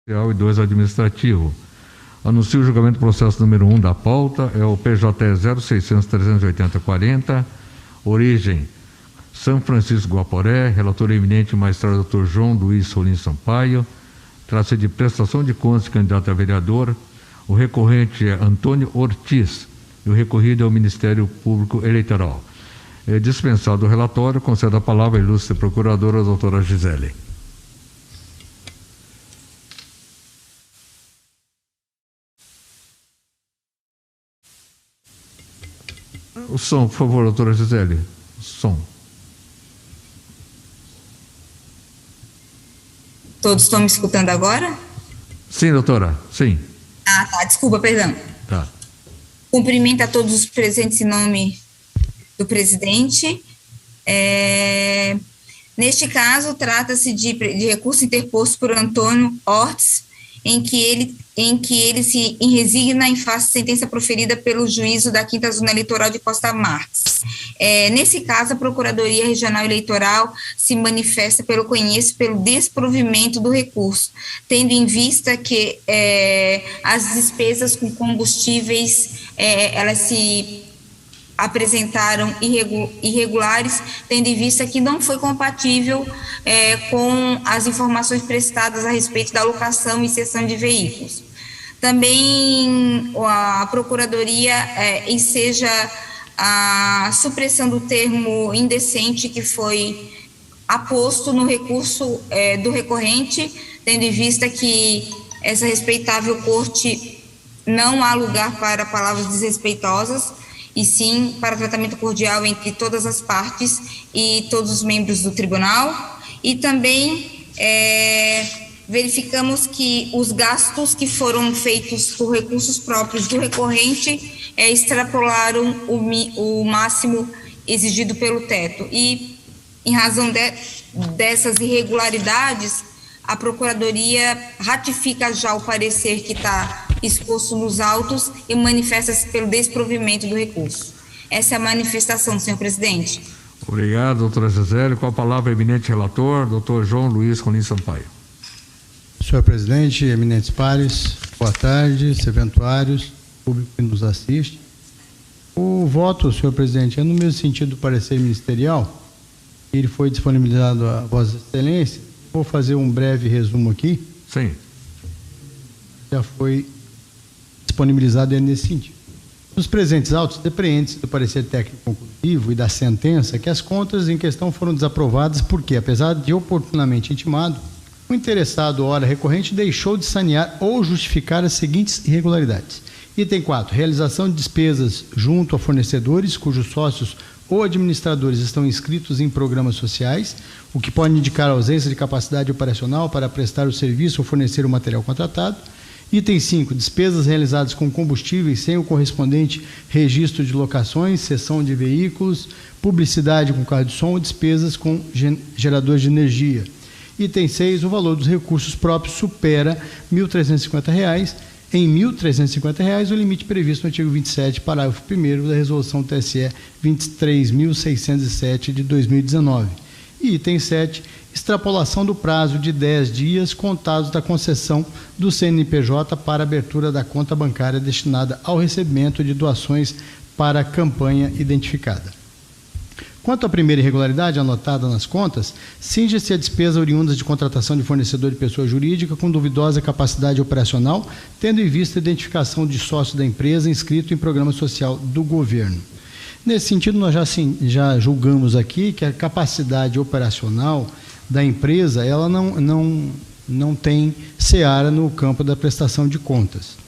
Social e 2 administrativo. Anuncio o julgamento do processo número 1 da pauta, é o PJE 0600-380-40, origem São Francisco Guaporé, relator eminente magistrado Dr. João Luiz Solim Sampaio, trata-se de prestação de contas de candidato a vereador, o recorrente é Antônio Ortiz e o recorrido é o Ministério Público Eleitoral. É dispensado o relatório, concedo a palavra à ilustre procuradora, doutora Gisele. O som, por favor, doutora Gisele. O som. Todos estão me escutando agora? Sim, doutora. Sim. Ah, tá. Desculpa, perdão. Tá. Cumprimento a todos os presentes em nome do presidente. Neste caso, trata-se de recurso interposto por Antônio Ortiz, em que ele se resigna em face de sentença proferida pelo juízo da 5ª Zona Eleitoral de Costa Marques. Nesse caso, a Procuradoria Regional Eleitoral se manifesta pelo desprovimento do recurso, tendo em vista que as despesas com combustíveis, elas se apresentaram irregulares, tendo em vista que não foi compatível com as informações prestadas a respeito da alocação e cessão de veículos. Também a Procuradoria enseja a supressão do termo indecente que foi aposto no recurso do recorrente, tendo em vista que essa respeitável corte não há lugar para palavras desrespeitosas, e sim para tratamento cordial entre todas as partes e todos os membros do tribunal. E também verificamos que os gastos que foram feitos por recursos próprios do recorrente extrapolaram o máximo exigido pelo teto. E, em razão dessas irregularidades, a Procuradoria ratifica já o parecer que está exposto nos autos e manifesta-se pelo desprovimento do recurso. Essa é a manifestação, senhor presidente. Obrigado, doutora Gisele. Com a palavra, eminente relator, doutor João Luiz Solim Sampaio. Senhor presidente, eminentes pares, boa tarde, serventuários, público que nos assiste. O voto, senhor presidente, é no mesmo sentido do parecer ministerial. Ele foi disponibilizado a Vossa Excelência. Vou fazer um breve resumo aqui. Sim. Já foi disponibilizado nesse sentido. Nos presentes autos, depreende-se do parecer técnico conclusivo e da sentença que as contas em questão foram desaprovadas porque, apesar de oportunamente intimado, o interessado, ora recorrente, deixou de sanear ou justificar as seguintes irregularidades. Item 4. Realização de despesas junto a fornecedores cujos sócios ou administradores estão inscritos em programas sociais, o que pode indicar a ausência de capacidade operacional para prestar o serviço ou fornecer o material contratado. Item 5. Despesas realizadas com combustíveis sem o correspondente registro de locações, cessão de veículos, publicidade com carro de som ou despesas com geradores de energia. Item 6. O valor dos recursos próprios supera R$ 1.350. Em R$ 1.350, o limite previsto no artigo 27, parágrafo 1º da Resolução TSE 23.607 de 2019. E item 7, extrapolação do prazo de 10 dias contados da concessão do CNPJ para abertura da conta bancária destinada ao recebimento de doações para a campanha identificada. Quanto à primeira irregularidade anotada nas contas, cinge-se a despesa oriunda de contratação de fornecedor de pessoa jurídica com duvidosa capacidade operacional, tendo em vista a identificação de sócio da empresa inscrito em programa social do governo. Nesse sentido, nós já julgamos aqui que a capacidade operacional da empresa ela não tem seara no campo da prestação de contas.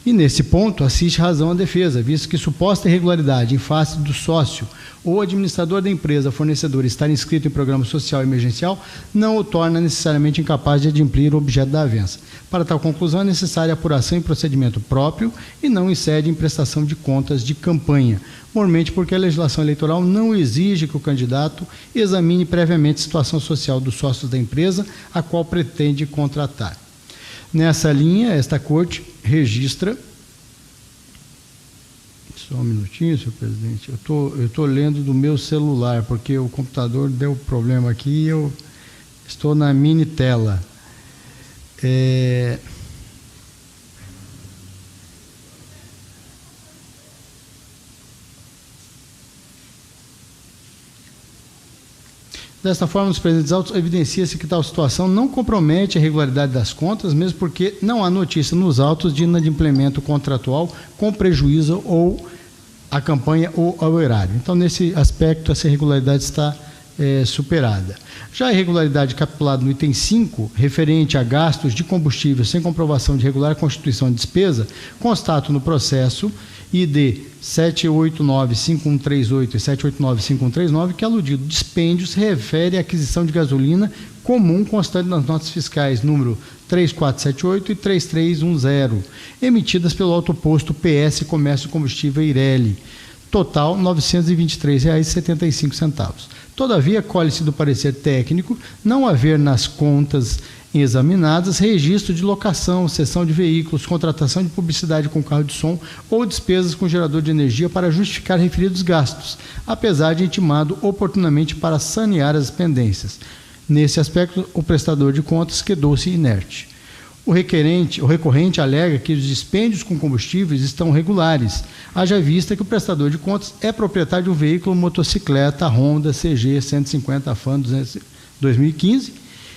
E, nesse ponto, assiste razão à defesa, visto que suposta irregularidade em face do sócio ou administrador da empresa fornecedor estar inscrito em programa social emergencial não o torna necessariamente incapaz de adimplir o objeto da avença. Para tal conclusão, é necessária apuração em procedimento próprio e não excede em prestação de contas de campanha, mormente porque a legislação eleitoral não exige que o candidato examine previamente a situação social dos sócios da empresa a qual pretende contratar. Nessa linha, esta Corte registra... Só um minutinho, senhor presidente. Eu estou lendo do meu celular, porque o computador deu problema aqui e eu estou na mini tela. Desta forma, nos presentes autos, evidencia-se que tal situação não compromete a regularidade das contas, mesmo porque não há notícia nos autos de inadimplemento contratual com prejuízo ou à campanha ou ao erário. Então, nesse aspecto, essa irregularidade está superada. Já a irregularidade capitulada no item 5, referente a gastos de combustível sem comprovação de regular constituição de despesa, constato no processo ID 7895138 e 7895139, que aludido dispêndios refere à aquisição de gasolina comum constante nas notas fiscais número 3478 e 3310, emitidas pelo autoposto PS Comércio Combustível Eireli, total R$ 923,75. Todavia, colhe-se do parecer técnico não haver nas contas examinadas registro de locação, cessão de veículos, contratação de publicidade com carro de som ou despesas com gerador de energia para justificar referidos gastos, apesar de intimado oportunamente para sanear as pendências. Nesse aspecto, o prestador de contas quedou-se inerte. O recorrente alega que os dispêndios com combustíveis estão regulares, haja vista que o prestador de contas é proprietário de um veículo motocicleta Honda CG 150 Fan 2015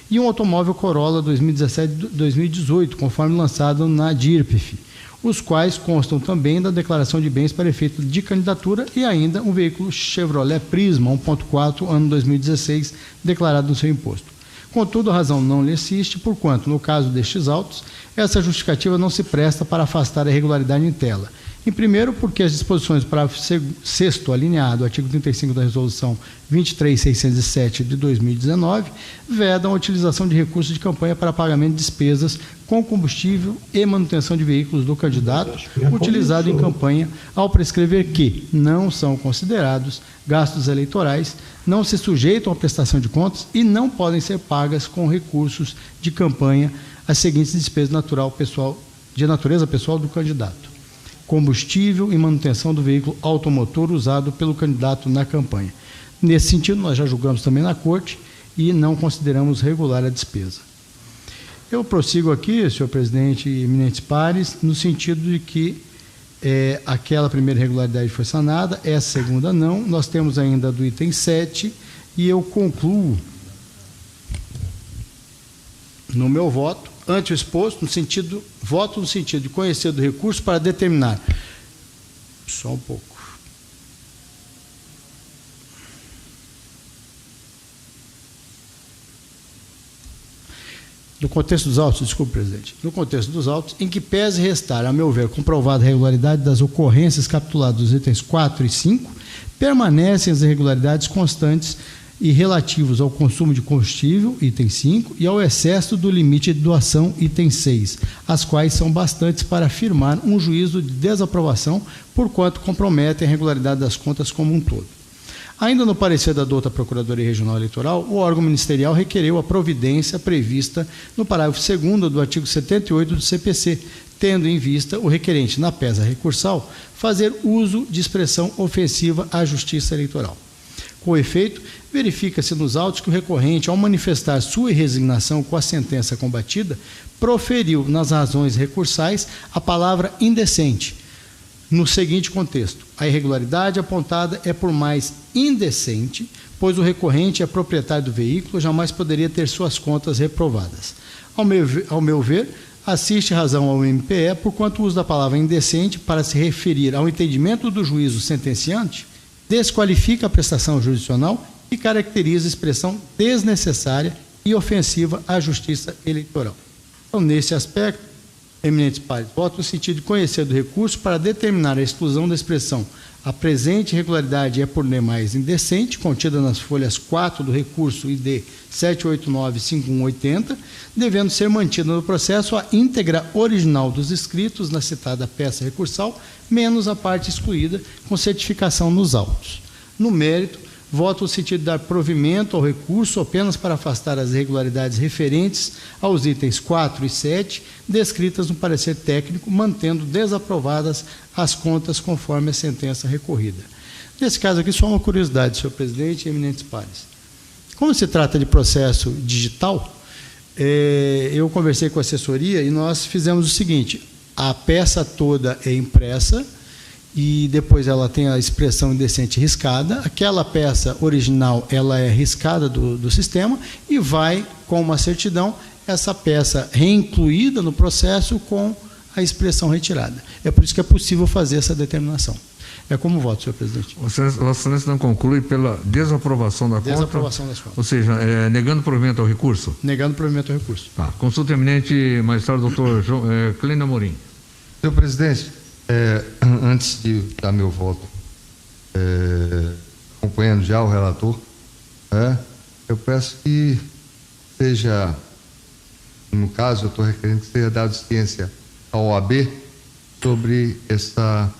e um automóvel Corolla 2017-2018, conforme lançado na DIRPF, os quais constam também da declaração de bens para efeito de candidatura e ainda um veículo Chevrolet Prisma 1.4, ano 2016, declarado no seu imposto. Contudo, a razão não lhe assiste, porquanto, no caso destes autos, essa justificativa não se presta para afastar a irregularidade em tela. Em primeiro, porque as disposições do parágrafo 6º alineado, artigo 35 da Resolução 23.607 de 2019, vedam a utilização de recursos de campanha para pagamento de despesas com combustível e manutenção de veículos do candidato utilizado em campanha, ao prescrever que não são considerados gastos eleitorais, não se sujeitam à prestação de contas e não podem ser pagas com recursos de campanha as seguintes despesas de natureza pessoal do candidato: combustível e manutenção do veículo automotor usado pelo candidato na campanha. Nesse sentido, nós já julgamos também na Corte e não consideramos regular a despesa. Eu prossigo aqui, senhor presidente e eminentes pares, no sentido de que aquela primeira irregularidade foi sanada, essa segunda não. Nós temos ainda do item 7 e eu concluo no meu voto ante o exposto, voto no sentido de conhecer do recurso para determinar. Só um pouco. No contexto dos autos, desculpe, presidente, no contexto dos autos, em que pese restar, a meu ver, comprovada a regularidade das ocorrências capituladas dos itens 4 e 5, permanecem as irregularidades constantes e relativos ao consumo de combustível, item 5, e ao excesso do limite de doação, item 6, as quais são bastantes para afirmar um juízo de desaprovação, porquanto comprometem a regularidade das contas como um todo. Ainda no parecer da douta Procuradoria Regional Eleitoral, o órgão ministerial requereu a providência prevista no parágrafo 2º do artigo 78 do CPC, tendo em vista o requerente, na pesa recursal, fazer uso de expressão ofensiva à Justiça Eleitoral. Com efeito, verifica-se nos autos que o recorrente, ao manifestar sua resignação com a sentença combatida, proferiu nas razões recursais a palavra indecente, no seguinte contexto: a irregularidade apontada é por mais indecente, pois o recorrente é proprietário do veículo, jamais poderia ter suas contas reprovadas. Ao meu ver, assiste razão ao MPE, porquanto o uso da palavra indecente para se referir ao entendimento do juízo sentenciante desqualifica a prestação jurisdicional e caracteriza a expressão desnecessária e ofensiva à Justiça Eleitoral. Então, nesse aspecto, eminentes pares, voto no sentido de conhecer do recurso para determinar a exclusão da expressão a presente irregularidade é por demais indecente, contida nas folhas 4 do recurso ID 789-5180, devendo ser mantida no processo a íntegra original dos escritos na citada peça recursal, menos a parte excluída, com certificação nos autos. No mérito, voto no sentido de dar provimento ao recurso apenas para afastar as irregularidades referentes aos itens 4 e 7, descritas no parecer técnico, mantendo desaprovadas as contas conforme a sentença recorrida. Nesse caso aqui, só uma curiosidade, senhor presidente e eminentes pares. Como se trata de processo digital, Eu conversei com a assessoria e nós fizemos o seguinte: a peça toda é impressa e depois ela tem a expressão indecente riscada. Aquela peça original ela é riscada do sistema e vai com uma certidão essa peça reincluída no processo com a expressão retirada. É por isso que é possível fazer essa determinação. É como voto, senhor presidente. Vossa Excelência não conclui pela desaprovação da conta? Desaprovação das contas. Ou seja, negando provimento ao recurso? Negando provimento ao recurso. Tá. Consulta eminente, magistrado doutor Clênio Amorim. Senhor presidente, antes de dar meu voto, acompanhando já o relator, eu peço que seja, no caso, eu estou requerendo que seja dado ciência ao OAB sobre essa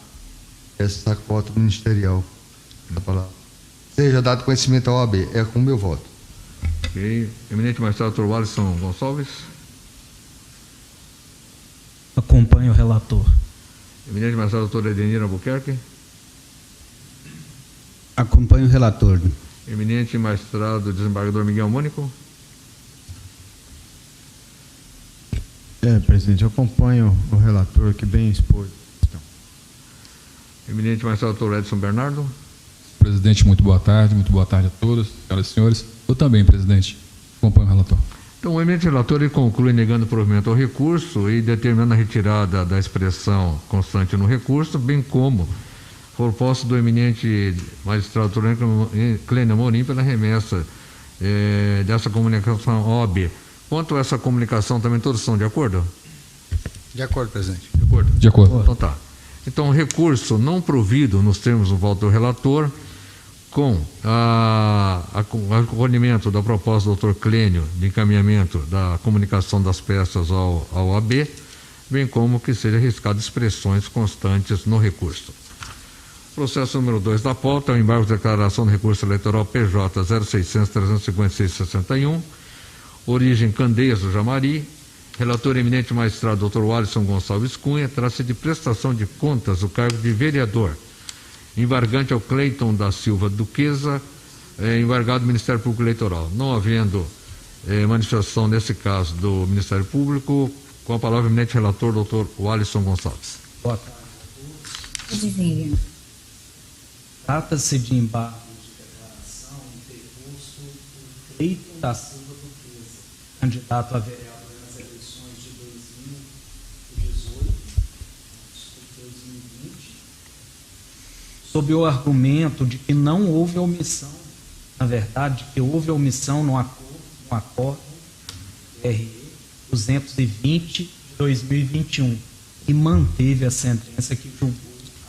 cota ministerial. Seja dado conhecimento ao OAB, é com o meu voto. Ok. Eminente magistrado doutor Walisson Gonçalves. Acompanho o relator. Eminente magistrado doutor Edenir Albuquerque. Acompanho o relator. Eminente magistrado desembargador Miguel Mônico. Presidente, eu acompanho o relator que bem expôs. Eminente magistrado doutor Edson Bernardo. Presidente, muito boa tarde a todos, senhoras e senhores. Eu também, presidente, acompanho o relator. Então, o eminente relator ele conclui negando provimento ao recurso e determinando a retirada da expressão constante no recurso, bem como proposta do eminente magistrado Clênio Amorim pela remessa dessa comunicação OAB. Quanto a essa comunicação, também todos estão de acordo? De acordo, presidente. De acordo? De acordo. Então tá. Então, recurso não provido nos termos do voto do relator, com o acolhimento da proposta do doutor Clênio de encaminhamento da comunicação das peças ao OAB, bem como que seja arriscado expressões constantes no recurso. Processo número 2 da pauta é o embargo de declaração do recurso eleitoral PJ 0600-356-61, origem Candeias do Jamari. Relator eminente magistrado Dr. Walisson Gonçalves Cunha, trata-se de prestação de contas do cargo de vereador. Embargante ao Cleiton da Silva Duquesa, embargado do Ministério Público Eleitoral. Não havendo manifestação nesse caso do Ministério Público, com a palavra o eminente relator Dr. Walisson Gonçalves. Boa tarde a todos. Trata-se de embargo de declaração em recurso do Cleiton da Silva Duquesa, candidato a vereador nas eleições de 2020, sob o argumento de que não houve omissão, na verdade, que houve omissão no acordo RE 220 de 2021 e manteve a sentença que julgou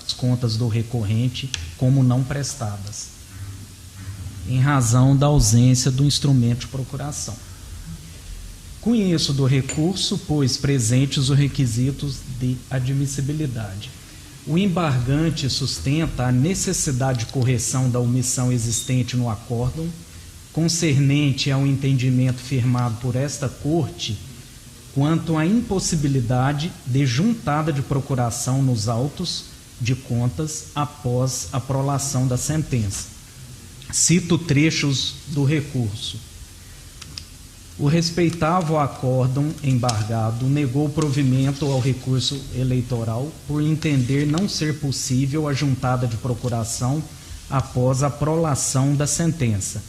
as contas do recorrente como não prestadas, em razão da ausência do instrumento de procuração. Conheço do recurso, pois presentes os requisitos de admissibilidade. O embargante sustenta a necessidade de correção da omissão existente no acórdão, concernente ao entendimento firmado por esta Corte quanto à impossibilidade de juntada de procuração nos autos de contas após a prolação da sentença. Cito trechos do recurso. O respeitável acórdão embargado negou provimento ao recurso eleitoral por entender não ser possível a juntada de procuração após a prolação da sentença.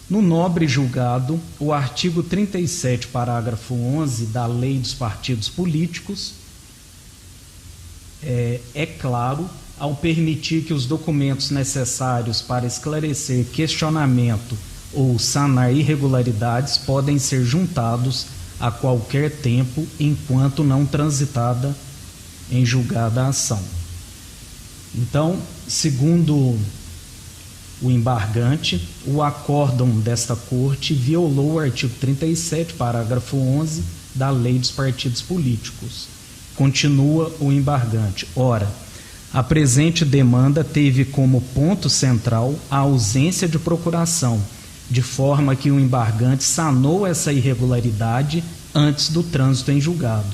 No nobre julgado, o artigo 37, parágrafo 11 da Lei dos Partidos Políticos é claro ao permitir que os documentos necessários para esclarecer questionamento ou sanar irregularidades podem ser juntados a qualquer tempo enquanto não transitada em julgada a ação. Então, segundo o embargante, o acórdão desta Corte violou o artigo 37, parágrafo 11 da Lei dos Partidos Políticos. Continua o embargante. Ora, a presente demanda teve como ponto central a ausência de procuração, de forma que o embargante sanou essa irregularidade antes do trânsito em julgado,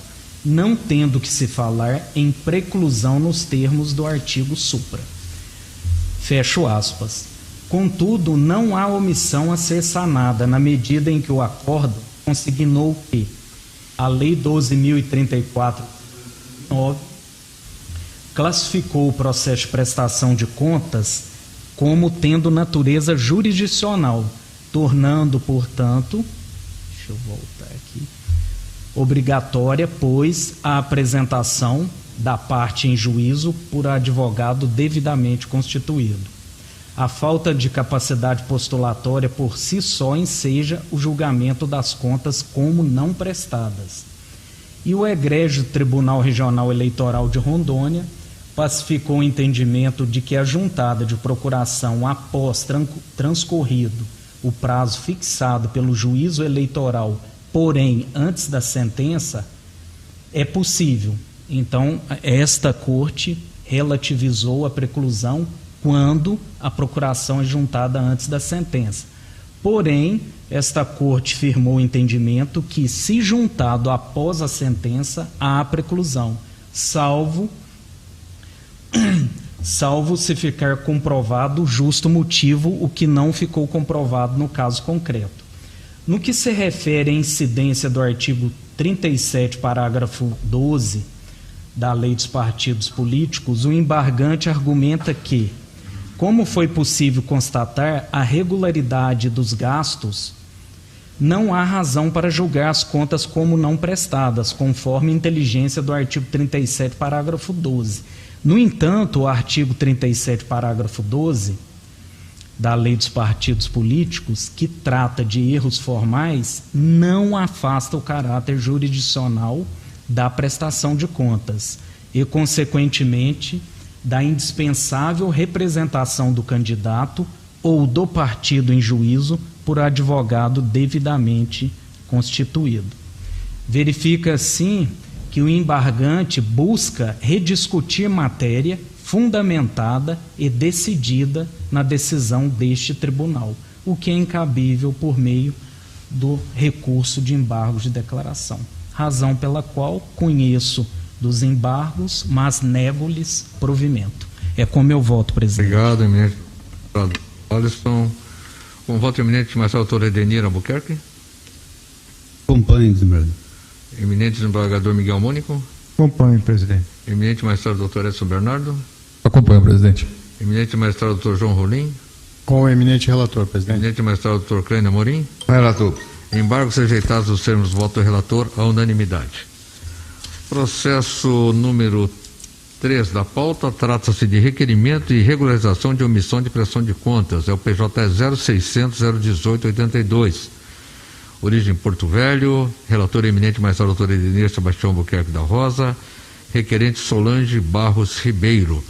não tendo que se falar em preclusão nos termos do artigo supra. Fecho aspas. Contudo, não há omissão a ser sanada na medida em que o acórdão consignou que a Lei 12.034 de 2009 classificou o processo de prestação de contas como tendo natureza jurisdicional, tornando, portanto, deixa eu voltar aqui, obrigatória, pois, a apresentação da parte em juízo por advogado devidamente constituído. A falta de capacidade postulatória por si só enseja o julgamento das contas como não prestadas. E o egrégio Tribunal Regional Eleitoral de Rondônia pacificou o entendimento de que a juntada de procuração após transcorrido o prazo fixado pelo juízo eleitoral, porém antes da sentença, é possível. Então, esta corte relativizou a preclusão quando a procuração é juntada antes da sentença. Porém, esta corte firmou o entendimento que, se juntado após a sentença, há preclusão, salvo se ficar comprovado o justo motivo, o que não ficou comprovado no caso concreto. No que se refere à incidência do artigo 37, parágrafo 12 da Lei dos Partidos Políticos, o embargante argumenta que, como foi possível constatar a regularidade dos gastos, não há razão para julgar as contas como não prestadas, conforme a inteligência do artigo 37, parágrafo 12. No entanto, o artigo 37, parágrafo 12 da Lei dos Partidos Políticos, que trata de erros formais, não afasta o caráter jurisdicional da prestação de contas e, consequentemente, da indispensável representação do candidato ou do partido em juízo por advogado devidamente constituído. Verifica, assim, que o embargante busca rediscutir matéria fundamentada e decidida na decisão deste tribunal, o que é incabível por meio do recurso de embargo de declaração, razão pela qual conheço dos embargos, mas nego-lhes provimento. É como eu voto, presidente. Obrigado, eminente magistrado Alisson. Com voto eminente magistrado doutor Edenir Albuquerque. Acompanhe, desembargador. Eminente desembargador Miguel Mônico. Acompanhe, presidente. Eminente magistrado doutor Edson Bernardo. Acompanho, presidente. Eminente magistrado doutor João Rolim. Com o eminente relator, presidente. Eminente magistrado doutor Clênia Amorim. Relator. Embargos rejeitados os termos do voto do relator à unanimidade. Processo número 3 da pauta, trata-se de requerimento e regularização de omissão de prestação de contas. É o PJ 0600-018-82. Origem Porto Velho, relator eminente magistrado doutor Edenir Sebastião Albuquerque da Rosa, requerente Solange Barros Ribeiro.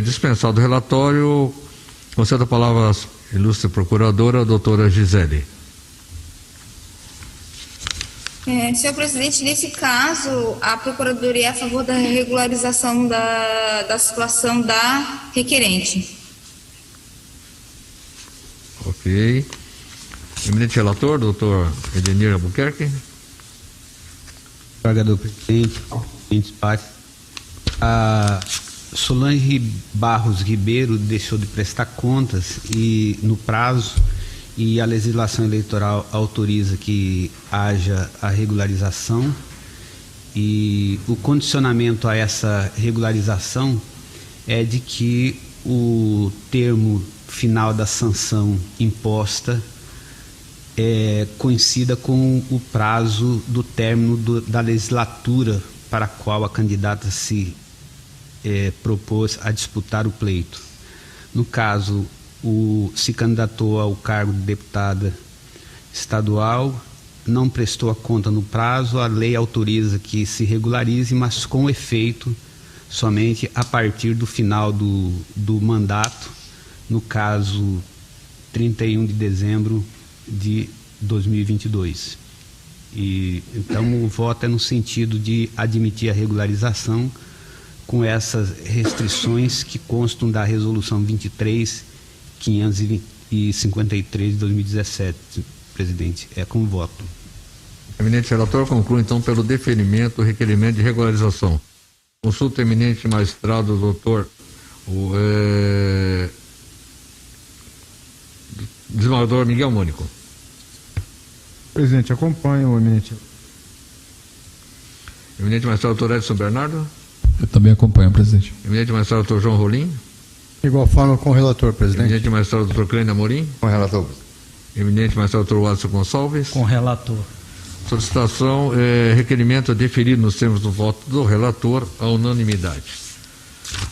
Dispensado o relatório, concedo a palavra à ilustre procuradora, doutora Gisele. Senhor presidente, nesse caso, a Procuradoria é a favor da regularização da situação da requerente. Ok. Eminente relator, doutor Edenir Albuquerque. Desembargador presidente, eminentes pares, a Solange Barros Ribeiro deixou de prestar contas no prazo, e a legislação eleitoral autoriza que haja a regularização, e o condicionamento a essa regularização é de que o termo final da sanção imposta coincida com o prazo do término da legislatura para a qual a candidata se propôs a disputar o pleito. No caso, se candidatou ao cargo de deputada estadual, não prestou a conta no prazo, a lei autoriza que se regularize, mas com efeito somente a partir do final do mandato, no caso 31 de dezembro de 2022. Então o voto é no sentido de admitir a regularização com essas restrições que constam da resolução 23.553 de 2017, presidente. É com voto. Eminente relator, conclui então pelo deferimento do requerimento de regularização. Consulta eminente magistrado doutor desembargador Miguel Mônico. Presidente, acompanho o eminente. Eminente magistrado doutor Edson Bernardo. Eu também acompanho, presidente. Eminente magistrado doutor João Rolim. De igual forma com o relator, presidente. Eminente magistrado doutor Clênio Amorim. Com o relator. Eminente magistrado doutor Wallace Gonçalves. Com relator. Solicitação, requerimento deferido nos termos do voto do relator, à unanimidade.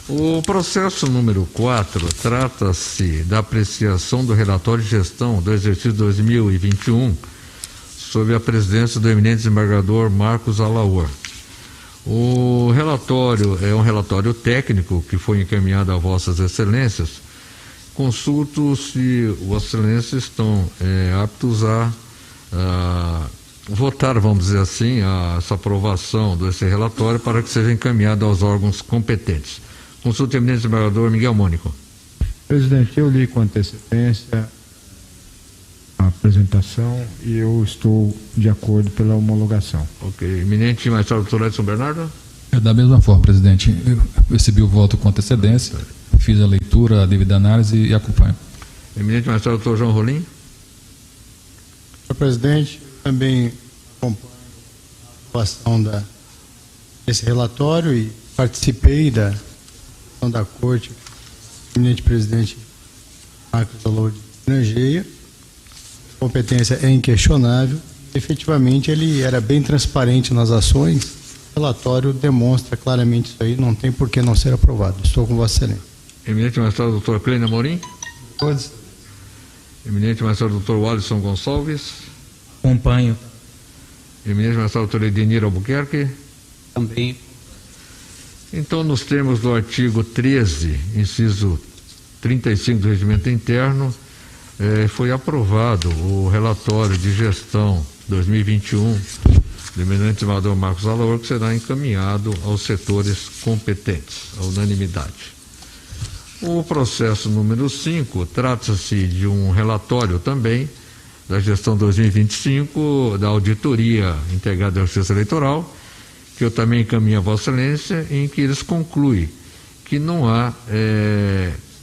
O processo número 4 trata-se da apreciação do relatório de gestão do exercício 2021, sob a presidência do eminente desembargador Marcos Alaor. O relatório é um relatório técnico que foi encaminhado a Vossas Excelências. Consulto se Vossas Excelências estão aptos a votar, vamos dizer assim, essa aprovação desse relatório para que seja encaminhado aos órgãos competentes. Consulta o eminente desembargador Miguel Mônico. Presidente, eu li com antecedência a apresentação e eu estou de acordo pela homologação. Ok. Eminente magistrado doutor Edson Bernardo. É da mesma forma, presidente. Eu recebi o voto com antecedência, fiz a leitura, a devida análise e acompanho. Eminente magistrado doutor João Rolim. Senhor presidente, também acompanho a aprovação desse relatório e participei da sessão da Corte, o eminente presidente Marcos Alaor de Grangeia. A competência é inquestionável. Efetivamente, ele era bem transparente nas ações. O relatório demonstra claramente isso aí, não tem por que não ser aprovado. Estou com Vossa Excelência. Eminente magistrado doutor Clênio Amorim. Todos. Eminente magistrado doutor Wallace Gonçalves. Acompanho. Eminente magistrado doutor Edenir Albuquerque. Também. Então, nos termos do artigo 13, inciso 35 do Regimento Interno, foi aprovado o relatório de gestão 2021 do eminente desembargador Marcos Alaor, que será encaminhado aos setores competentes, à unanimidade. O processo número 5 trata-se de um relatório também da gestão 2025 da Auditoria Integrada da Justiça Eleitoral, que eu também encaminho a Vossa Excelência, em que eles concluem que não há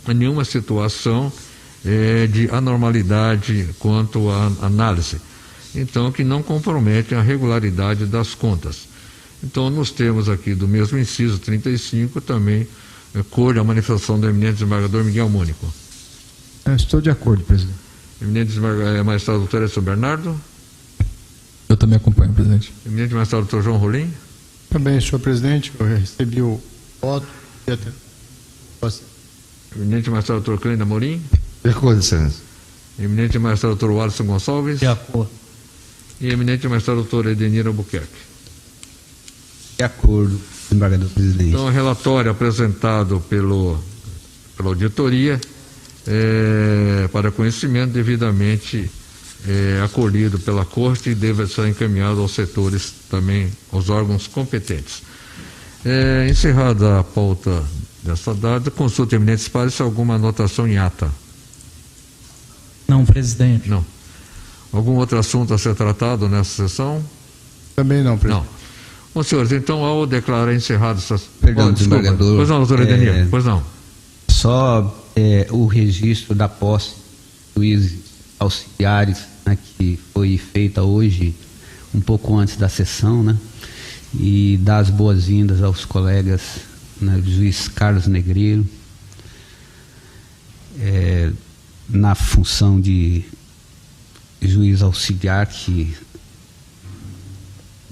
nenhuma situação de anormalidade quanto à análise, então que não compromete a regularidade das contas. Então, nos termos aqui do mesmo inciso 35, também colho a manifestação do eminente desembargador Miguel Mônico. Estou de acordo, presidente. Eminente magistrado doutor Edson Bernardo. Eu também acompanho, presidente. Eminente magistrado doutor João Rolim. Também, senhor presidente, eu recebi o voto. Eminente magistrado doutor Clênio Amorim. De acordo, excelência. Eminente magistrado doutor Wallace Gonçalves. De acordo. E eminente magistrado doutor Edenir Albuquerque. De acordo, desembargador presidente. Então, o relatório apresentado pela auditoria para conhecimento devidamente acolhido pela Corte e deve ser encaminhado aos setores também, aos órgãos competentes. Encerrada a pauta dessa data, consulta eminentes pares se alguma anotação em ata. Não, presidente. Não. Algum outro assunto a ser tratado nessa sessão? Também não, presidente. Não. Bom, senhores, então, ao declarar encerrado essa... Perdão, desembargador. Pois não, doutor Edenir, pois não. Só o registro da posse dos juízes auxiliares, né, que foi feita hoje, um pouco antes da sessão, né, e dar as boas-vindas aos colegas, né, o juiz Carlos Negreiro, na função de juiz auxiliar, que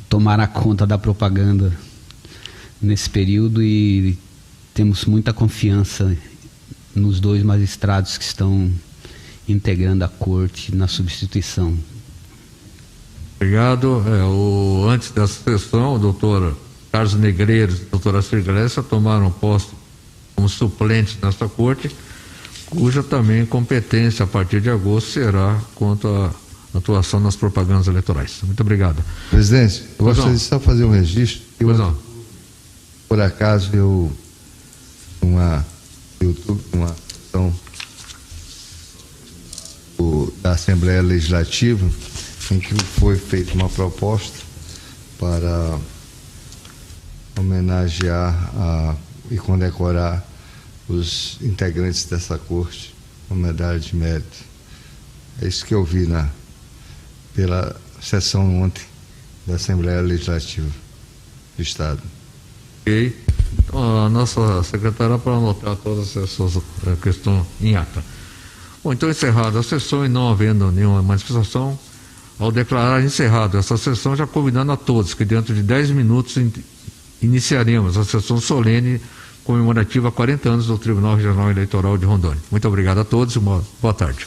tomará conta da propaganda nesse período, e temos muita confiança nos dois magistrados que estão integrando a corte na substituição. Obrigado. Antes dessa sessão, o doutor Carlos Negreiros e a doutora Astrid Grécia tomaram posto como suplentes nesta corte, cuja também competência a partir de agosto será quanto à atuação nas propagandas eleitorais. Muito obrigado. Presidente, eu gostaria de só fazer um registro. Por acaso eu no YouTube, uma sessão da Assembleia Legislativa, em que foi feita uma proposta para homenagear e condecorar os integrantes dessa corte com medalha de mérito. É isso que eu vi pela sessão ontem da Assembleia Legislativa do Estado. Ok. Então, a nossa secretária para anotar todas essas questões em ata. Bom, então encerrada a sessão e não havendo nenhuma manifestação, ao declarar encerrado essa sessão, já convidando a todos que dentro de 10 minutos iniciaremos a sessão solene comemorativa a 40 anos do Tribunal Regional Eleitoral de Rondônia. Muito obrigado a todos e boa tarde.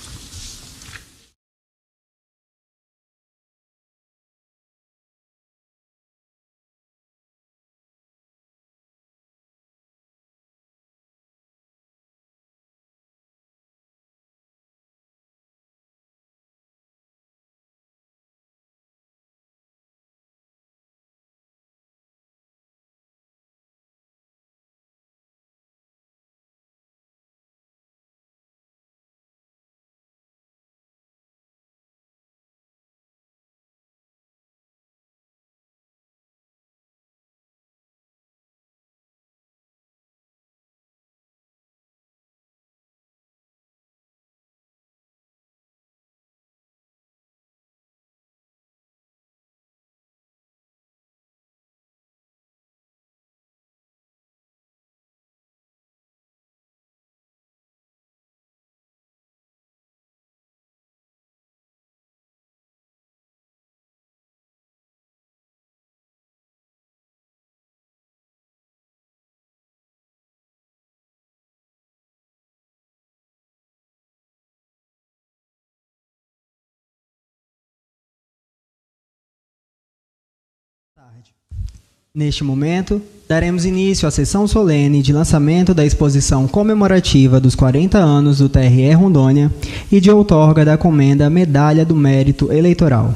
Neste momento, daremos início à sessão solene de lançamento da exposição comemorativa dos 40 anos do TRE Rondônia e de outorga da comenda Medalha do Mérito Eleitoral.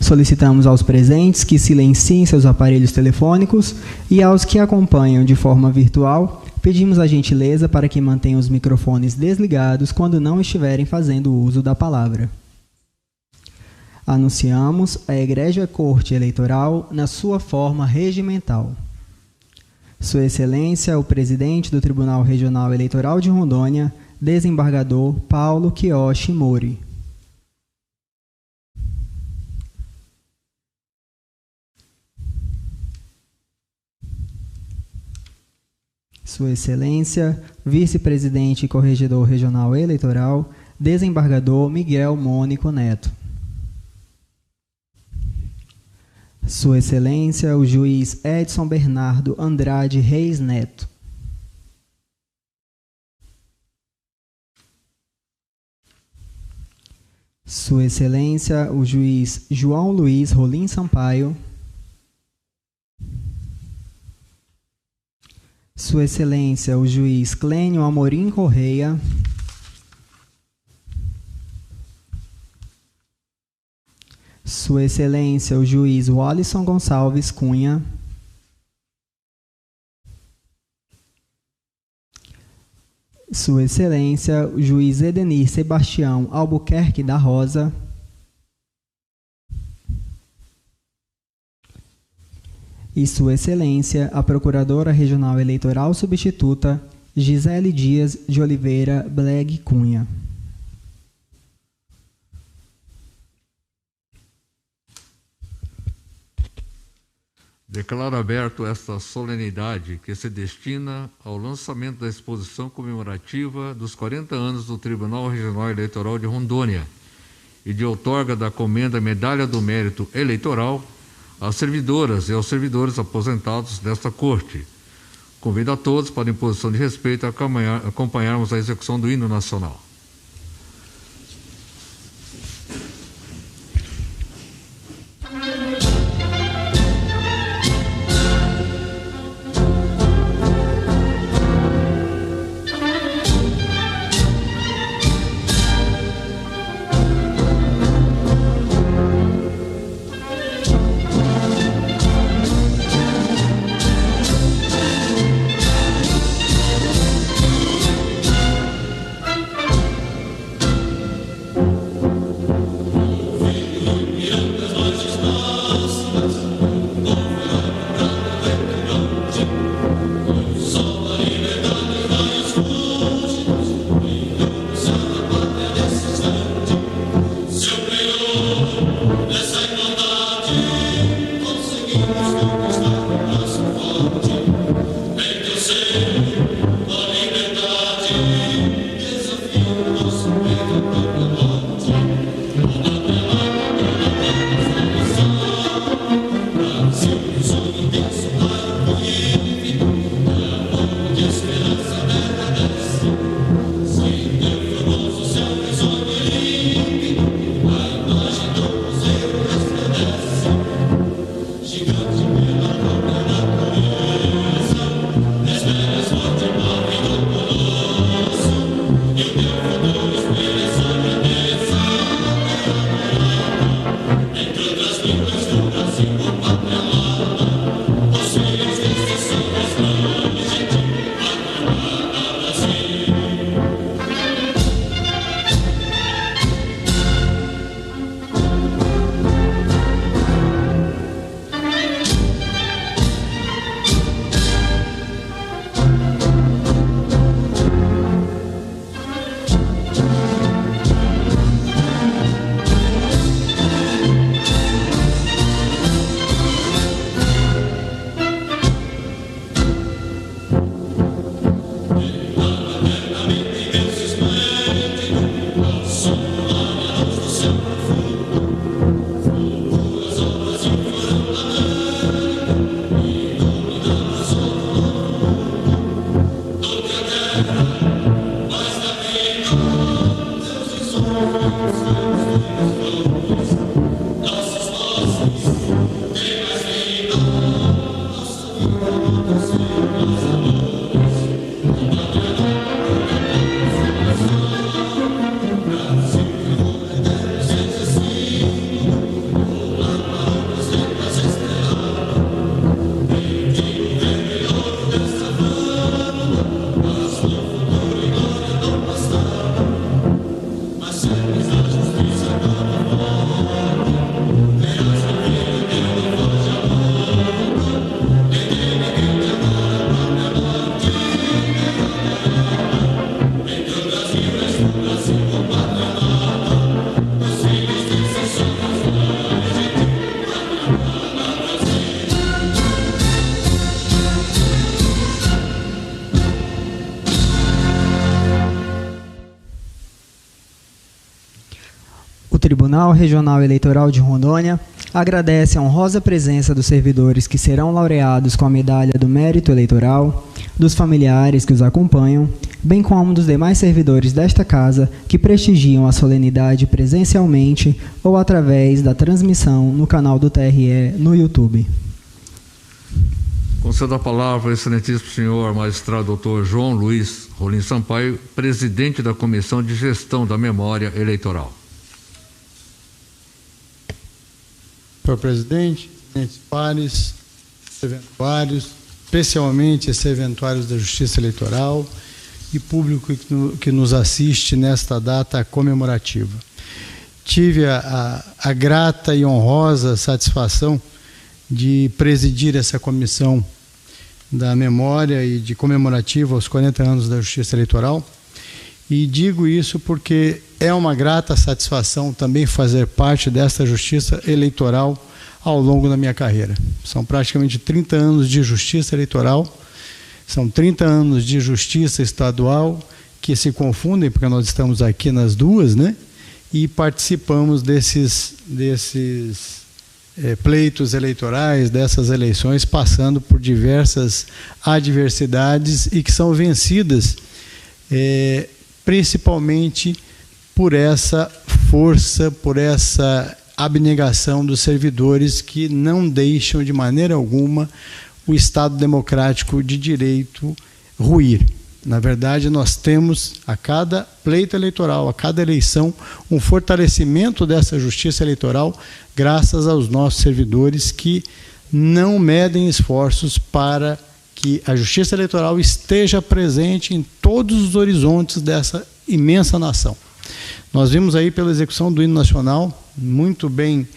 Solicitamos aos presentes que silenciem seus aparelhos telefônicos e aos que acompanham de forma virtual, pedimos a gentileza para que mantenham os microfones desligados quando não estiverem fazendo uso da palavra. Anunciamos a Egrégia Corte Eleitoral na sua forma regimental. Sua Excelência, o Presidente do Tribunal Regional Eleitoral de Rondônia, Desembargador Paulo Kiyoshi Mori. Sua Excelência, Vice-Presidente e Corregedor Regional Eleitoral, Desembargador Miguel Mônico Neto. Sua Excelência, o Juiz Edson Bernardo Andrade Reis Neto. Sua Excelência, o Juiz João Luiz Rolim Sampaio. Sua Excelência, o Juiz Clênio Amorim Correia. Sua Excelência, o Juiz Walisson Gonçalves Cunha. Sua Excelência, o Juiz Edenir Sebastião Albuquerque da Rosa. E Sua Excelência, a Procuradora Regional Eleitoral Substituta, Gisele Dias de Oliveira Bleg Cunha. Declaro aberto esta solenidade que se destina ao lançamento da exposição comemorativa dos 40 anos do Tribunal Regional Eleitoral de Rondônia e de outorga da comenda Medalha do Mérito Eleitoral às servidoras e aos servidores aposentados desta Corte. Convido a todos para, em posição de respeito, acompanharmos a execução do hino nacional. Mirando as vozes nós Tribunal Regional Eleitoral de Rondônia agradece a honrosa presença dos servidores que serão laureados com a Medalha do Mérito Eleitoral, dos familiares que os acompanham, bem como dos demais servidores desta casa que prestigiam a solenidade presencialmente ou através da transmissão no canal do TRE no YouTube. Concedo a palavra ao excelentíssimo senhor magistrado Dr. João Luiz Rolim Sampaio, presidente da Comissão de Gestão da Memória Eleitoral. Senhor presidente, pares, serventuários, especialmente serventuários da Justiça Eleitoral e público que nos assiste nesta data comemorativa. Tive a grata e honrosa satisfação de presidir essa comissão da memória e de comemorativa aos 40 anos da Justiça Eleitoral, e digo isso porque é uma grata satisfação também fazer parte dessa Justiça Eleitoral ao longo da minha carreira. São praticamente 30 anos de Justiça Eleitoral, são 30 anos de Justiça Estadual, que se confundem, porque nós estamos aqui nas duas, né? E participamos desses pleitos eleitorais, dessas eleições, passando por diversas adversidades e que são vencidas principalmente por essa força, por essa abnegação dos servidores que não deixam de maneira alguma o Estado democrático de direito ruir. Na verdade, nós temos a cada pleito eleitoral, a cada eleição, um fortalecimento dessa justiça eleitoral graças aos nossos servidores que não medem esforços para que a justiça eleitoral esteja presente em todos os horizontes dessa imensa nação. Nós vimos aí pela execução do hino nacional, muito bem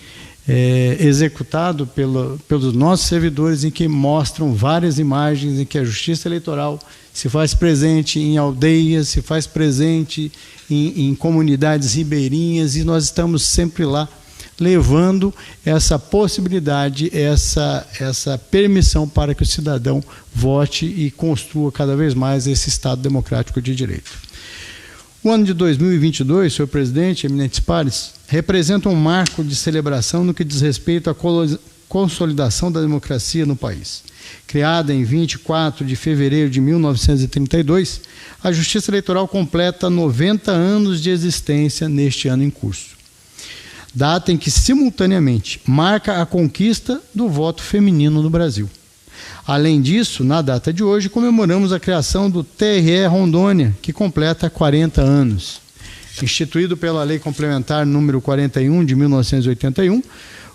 executado pelos nossos servidores, em que mostram várias imagens em que a justiça eleitoral se faz presente em aldeias, se faz presente em comunidades ribeirinhas, e nós estamos sempre lá levando essa possibilidade, essa permissão para que o cidadão vote e construa cada vez mais esse Estado democrático de direito. O ano de 2022, senhor presidente, eminentes pares, representa um marco de celebração no que diz respeito à consolidação da democracia no país. Criada em 24 de fevereiro de 1932, a Justiça Eleitoral completa 90 anos de existência neste ano em curso. Data em que, simultaneamente, marca a conquista do voto feminino no Brasil. Além disso, na data de hoje, comemoramos a criação do TRE Rondônia, que completa 40 anos. Instituído pela Lei Complementar número 41 de 1981,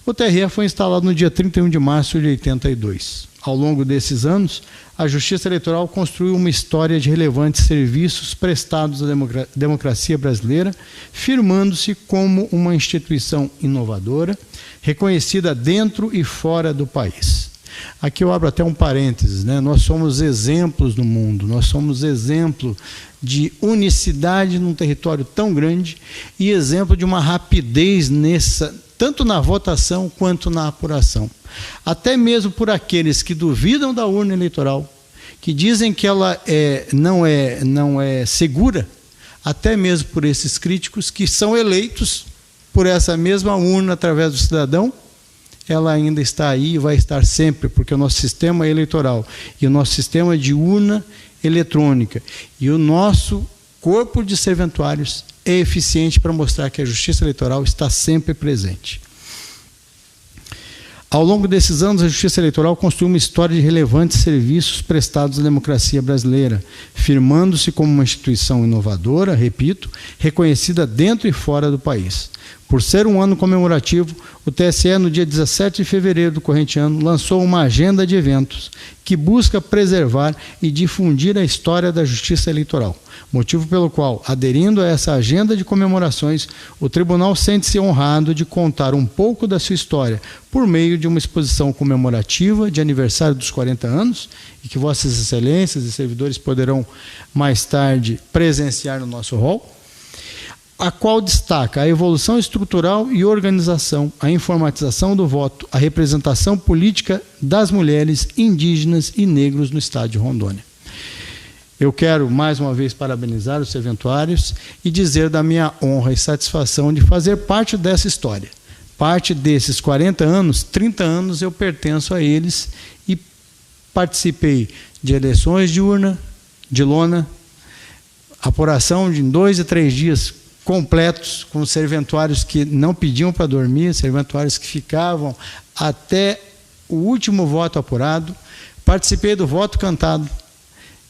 o TRE foi instalado no dia 31 de março de 82. Ao longo desses anos, a Justiça Eleitoral construiu uma história de relevantes serviços prestados à democracia brasileira, firmando-se como uma instituição inovadora, reconhecida dentro e fora do país. Aqui eu abro até um parênteses, né? Nós somos exemplos no mundo, nós somos exemplo de unicidade num território tão grande e exemplo de uma rapidez tanto na votação quanto na apuração. Até mesmo por aqueles que duvidam da urna eleitoral, que dizem que ela não é segura, até mesmo por esses críticos que são eleitos por essa mesma urna através do cidadão, ela ainda está aí e vai estar sempre, porque o nosso sistema eleitoral e o nosso sistema de urna eletrônica e o nosso corpo de serventuários é eficiente para mostrar que a justiça eleitoral está sempre presente. Ao longo desses anos, a Justiça Eleitoral construiu uma história de relevantes serviços prestados à democracia brasileira, firmando-se como uma instituição inovadora, repito, reconhecida dentro e fora do país. Por ser um ano comemorativo, o TSE, no dia 17 de fevereiro do corrente ano, lançou uma agenda de eventos que busca preservar e difundir a história da justiça eleitoral, motivo pelo qual, aderindo a essa agenda de comemorações, o Tribunal sente-se honrado de contar um pouco da sua história por meio de uma exposição comemorativa de aniversário dos 40 anos, e que Vossas Excelências e servidores poderão mais tarde presenciar no nosso hall, a qual destaca a evolução estrutural e organização, a informatização do voto, a representação política das mulheres, indígenas e negros no estado de Rondônia. Eu quero, mais uma vez, parabenizar os serventuários e dizer da minha honra e satisfação de fazer parte dessa história. Parte desses 40 anos, 30 anos eu pertenço a eles e participei de eleições de urna, de lona, apuração de 2 e 3 dias completos, com serventuários que não pediam para dormir, serventuários que ficavam até o último voto apurado. Participei do voto cantado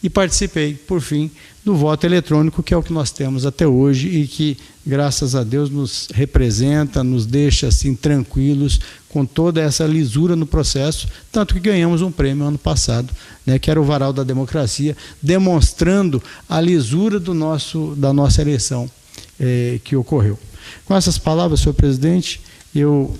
e participei, por fim, do voto eletrônico, que é o que nós temos até hoje e que, graças a Deus, nos representa, nos deixa assim tranquilos, com toda essa lisura no processo, tanto que ganhamos um prêmio ano passado, né, que era o Varal da Democracia, demonstrando a lisura da nossa eleição que ocorreu. Com essas palavras, senhor presidente, eu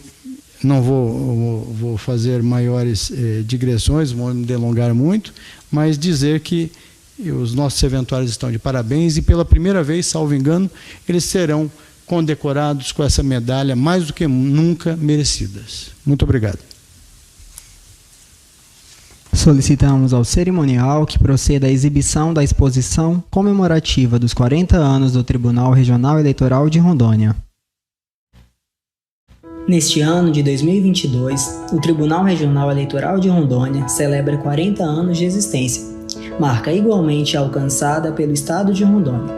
não vou fazer maiores digressões, vou me delongar muito, mas dizer que os nossos serventuários estão de parabéns e pela primeira vez, salvo engano, eles serão condecorados com essa medalha mais do que nunca merecidas. Muito obrigado. Solicitamos ao cerimonial que proceda à exibição da exposição comemorativa dos 40 anos do Tribunal Regional Eleitoral de Rondônia. Neste ano de 2022, o Tribunal Regional Eleitoral de Rondônia celebra 40 anos de existência, marca igualmente alcançada pelo Estado de Rondônia.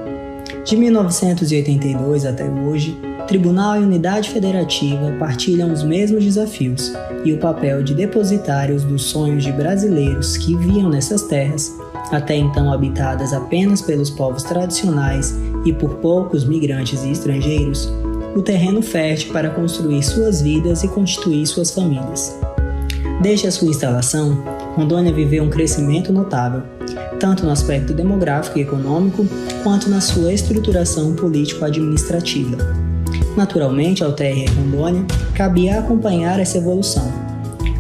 De 1982 até hoje, Tribunal e Unidade Federativa partilham os mesmos desafios e o papel de depositários dos sonhos de brasileiros que viviam nessas terras, até então habitadas apenas pelos povos tradicionais e por poucos migrantes e estrangeiros, o terreno fértil para construir suas vidas e constituir suas famílias. Desde a sua instalação, Rondônia viveu um crescimento notável, tanto no aspecto demográfico e econômico, quanto na sua estruturação político-administrativa. Naturalmente, ao TRE Rondônia, cabia acompanhar essa evolução.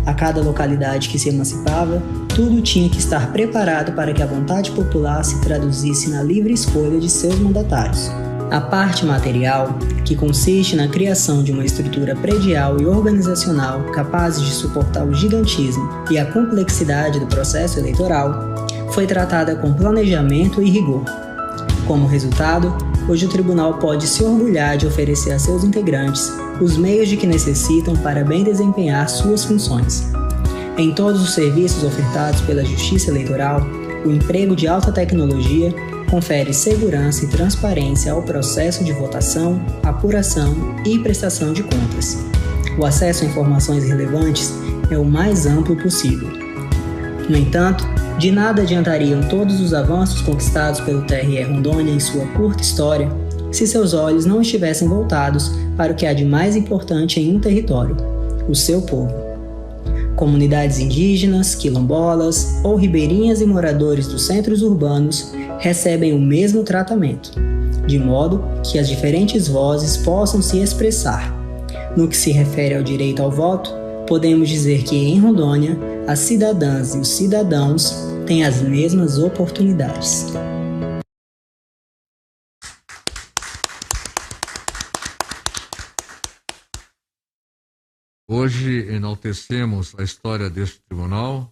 A cada localidade que se emancipava, tudo tinha que estar preparado para que a vontade popular se traduzisse na livre escolha de seus mandatários. A parte material, que consiste na criação de uma estrutura predial e organizacional capazes de suportar o gigantismo e a complexidade do processo eleitoral, foi tratada com planejamento e rigor. Como resultado, hoje o tribunal pode se orgulhar de oferecer a seus integrantes os meios de que necessitam para bem desempenhar suas funções. Em todos os serviços ofertados pela Justiça Eleitoral, o emprego de alta tecnologia confere segurança e transparência ao processo de votação, apuração e prestação de contas. O acesso a informações relevantes é o mais amplo possível. No entanto, de nada adiantariam todos os avanços conquistados pelo TRE Rondônia em sua curta história se seus olhos não estivessem voltados para o que há de mais importante em um território, o seu povo. Comunidades indígenas, quilombolas ou ribeirinhas e moradores dos centros urbanos recebem o mesmo tratamento, de modo que as diferentes vozes possam se expressar. No que se refere ao direito ao voto, podemos dizer que em Rondônia, as cidadãs e os cidadãos têm as mesmas oportunidades. Hoje enaltecemos a história deste tribunal,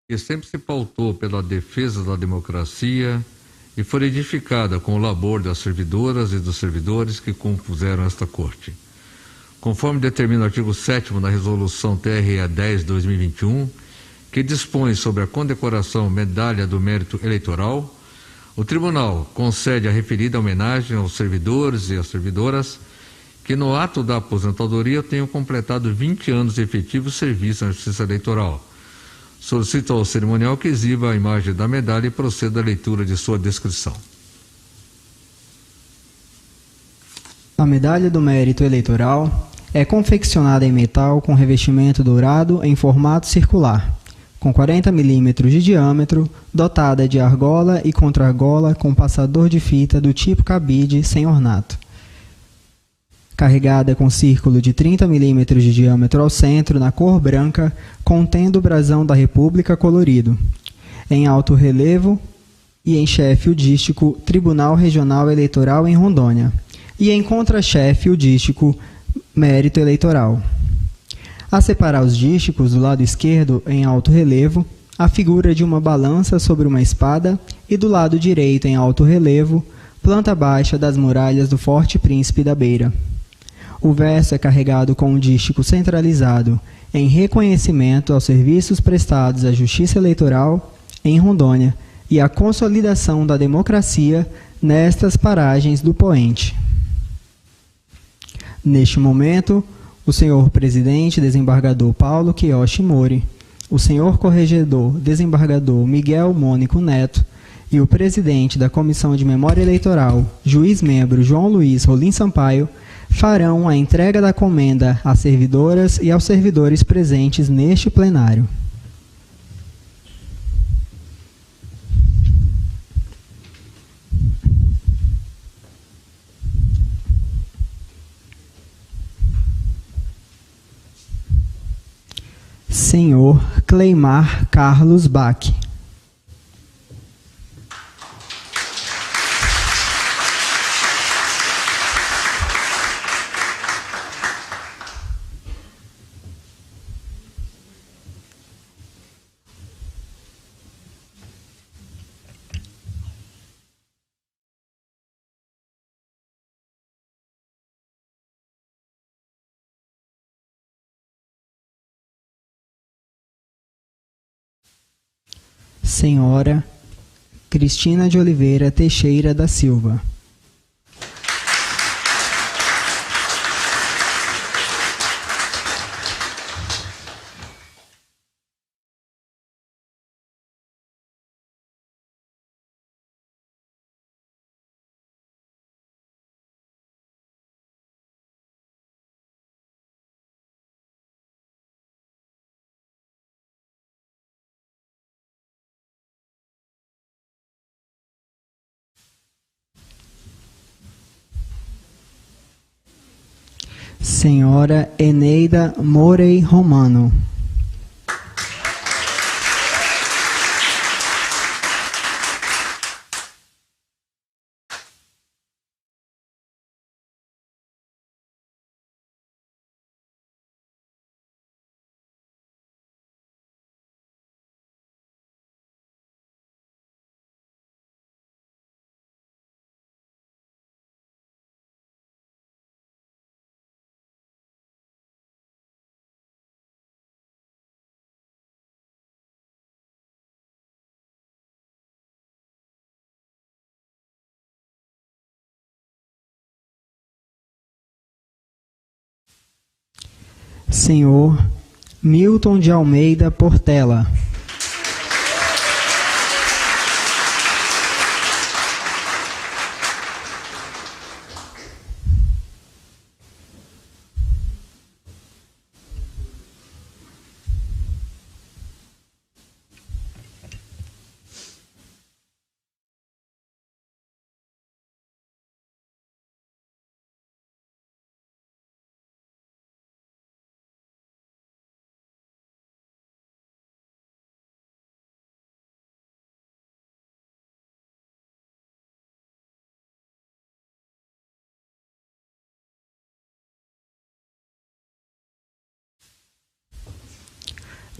que sempre se pautou pela defesa da democracia e foi edificada com o labor das servidoras e dos servidores que compuseram esta corte. Conforme determina o artigo 7º da Resolução TRE 10/2021, que dispõe sobre a condecoração Medalha do Mérito Eleitoral, o Tribunal concede a referida homenagem aos servidores e às servidoras que no ato da aposentadoria tenham completado 20 anos de efetivo serviço na Justiça Eleitoral. Solicito ao cerimonial que exiba a imagem da medalha e proceda à leitura de sua descrição. A Medalha do Mérito Eleitoral é confeccionada em metal com revestimento dourado em formato circular, com 40 mm de diâmetro, dotada de argola e contra-argola com passador de fita do tipo cabide sem ornato. Carregada com círculo de 30 mm de diâmetro ao centro na cor branca, contendo o brasão da República colorido. Em alto relevo e em chefe o dístico Tribunal Regional Eleitoral em Rondônia. E em contra-chefe o dístico Mérito Eleitoral. A separar os dísticos do lado esquerdo, em alto relevo, a figura de uma balança sobre uma espada e do lado direito, em alto relevo, planta baixa das muralhas do Forte Príncipe da Beira. O verso é carregado com um dístico centralizado em reconhecimento aos serviços prestados à Justiça Eleitoral em Rondônia e à consolidação da democracia nestas paragens do poente. Neste momento, o senhor presidente, desembargador Paulo Kiyoshi Mori, o senhor corregedor, desembargador Miguel Mônico Neto e o presidente da Comissão de Memória Eleitoral, juiz-membro João Luiz Rolim Sampaio, farão a entrega da comenda às servidoras e aos servidores presentes neste plenário. Senhor Cleimar Carlos Bach. Senhora Cristina de Oliveira Teixeira da Silva. Senhora Eneida Morei Romano. Senhor Milton de Almeida Portela.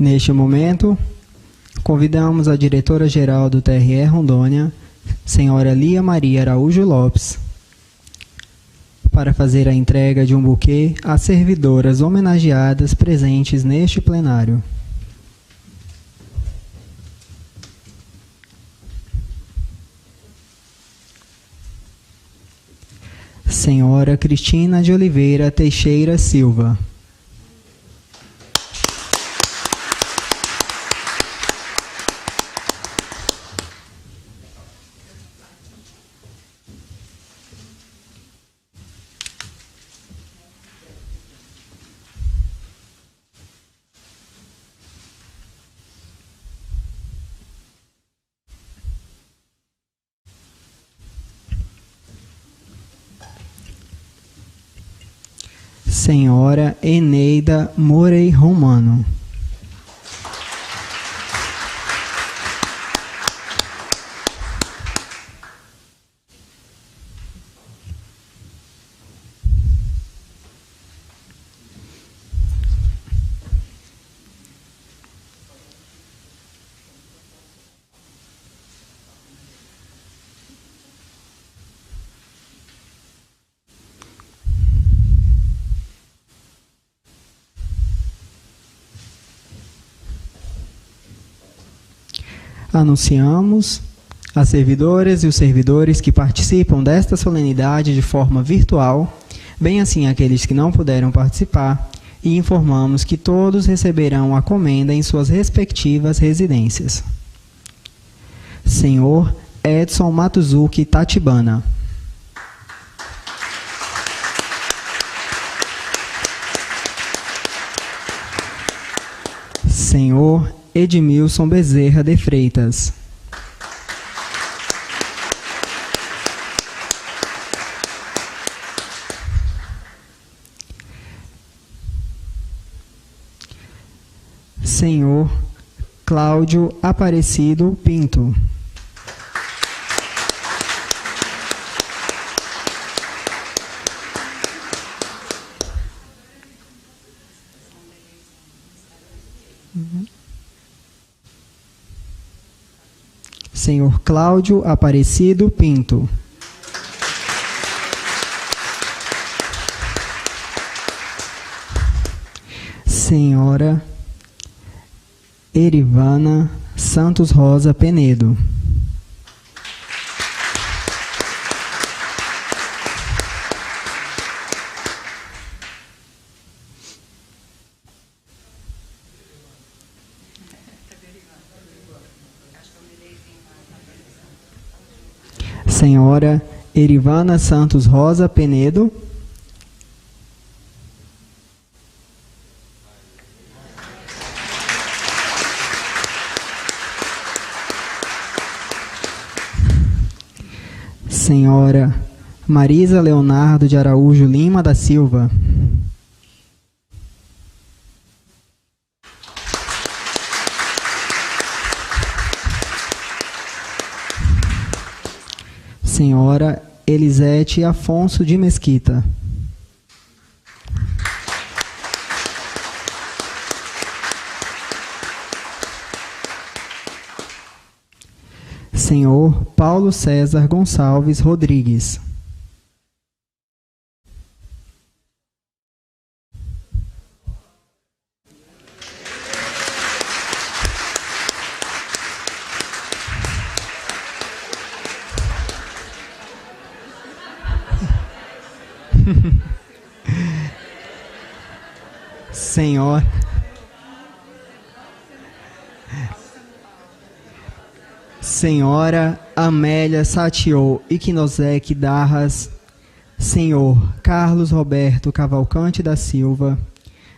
Neste momento, convidamos a diretora-geral do TRE Rondônia, senhora Lia Maria Araújo Lopes, para fazer a entrega de um buquê às servidoras homenageadas presentes neste plenário. Senhora Cristina de Oliveira Teixeira Silva. Senhora Eneida Morei Romano. Anunciamos as servidoras e os servidores que participam desta solenidade de forma virtual, bem assim aqueles que não puderam participar, e informamos que todos receberão a comenda em suas respectivas residências. Senhor Edson Matuzuki Tatibana. Senhor Edmilson Bezerra de Freitas. Senhor Cláudio Aparecido Pinto. Senhor Cláudio Aparecido Pinto. Senhora Erivana Santos Rosa Penedo. Senhora Erivana Santos Rosa Penedo. Senhora Marisa Leonardo de Araújo Lima da Silva. Senhora Elisete Afonso de Mesquita. Senhor Paulo César Gonçalves Rodrigues. Senhora Amélia Satiô Iquinosec Darras, Senhor Carlos Roberto Cavalcante da Silva,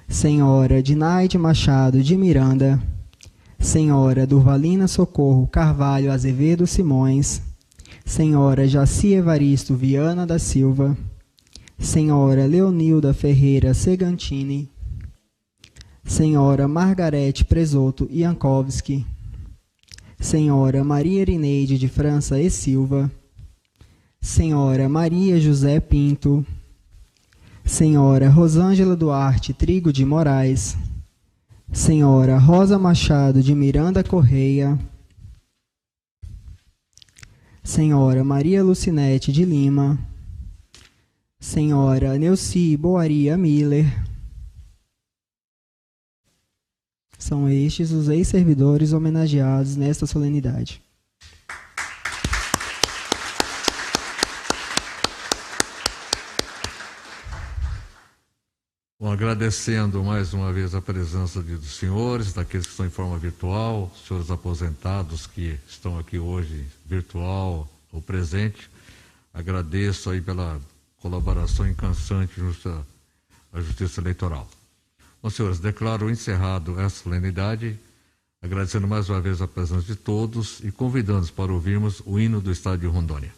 Senhora Dinaide Machado de Miranda, Senhora Durvalina Socorro Carvalho Azevedo Simões, Senhora Jaci Evaristo Viana da Silva, Senhora Leonilda Ferreira Segantini, Senhora Margarete Presoto Iankowski, Senhora Maria Irineide de França e Silva, Senhora Maria José Pinto, Senhora Rosângela Duarte Trigo de Moraes, Senhora Rosa Machado de Miranda Correia, Senhora Maria Lucinete de Lima, Senhora Neuci Boaria Miller. São estes os ex-servidores homenageados nesta solenidade. Bom, agradecendo mais uma vez a presença dos senhores, daqueles que estão em forma virtual, senhores aposentados que estão aqui hoje, virtual ou presente. Agradeço aí pela colaboração incansaste à Justiça Eleitoral. Bom, senhores, declaro encerrado essa solenidade, agradecendo mais uma vez a presença de todos e convidando-os para ouvirmos o hino do Estado de Rondônia.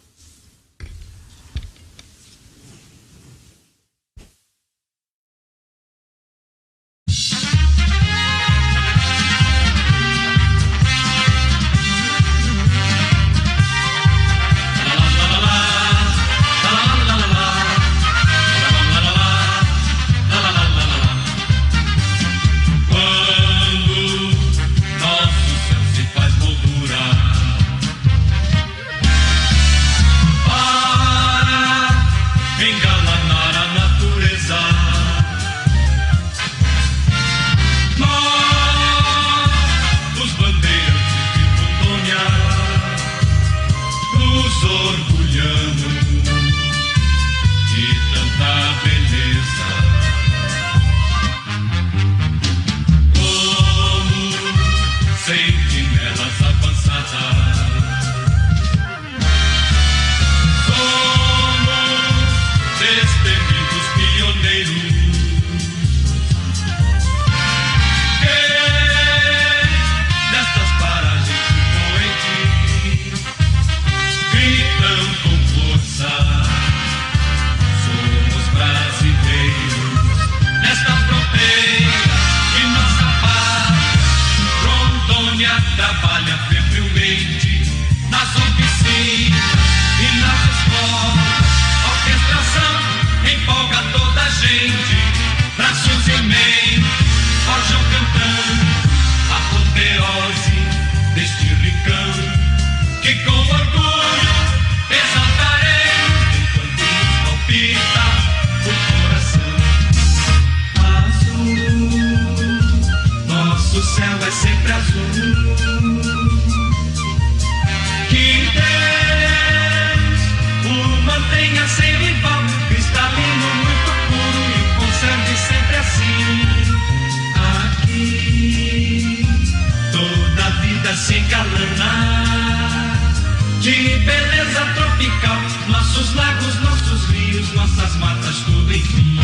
Nossos lagos, nossos rios, nossas matas, tudo enfim.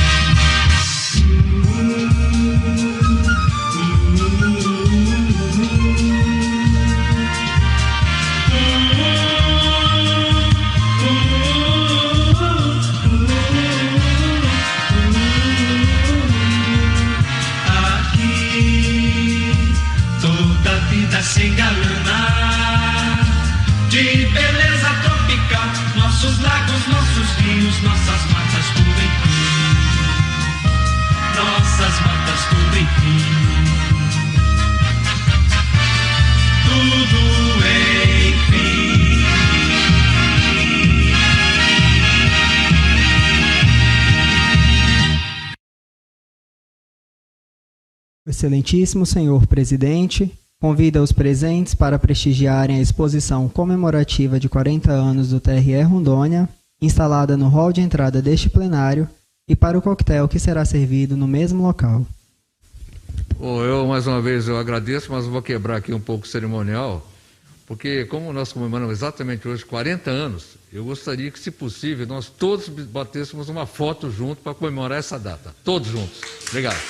Aqui toda vida se engalana de beleza tropical. Nossos lagos, nossos rios, nossas matas, tudo enfim. Nossas matas, tudo enfim. Tudo enfim. Excelentíssimo senhor presidente, convida os presentes para prestigiarem a exposição comemorativa de 40 anos do TRE Rondônia, instalada no hall de entrada deste plenário, e para o coquetel que será servido no mesmo local. Eu, mais uma vez, eu agradeço, mas vou quebrar aqui um pouco o cerimonial, porque como nós comemoramos exatamente hoje 40 anos, eu gostaria que, se possível, nós todos batêssemos uma foto junto para comemorar essa data. Todos juntos. Obrigado.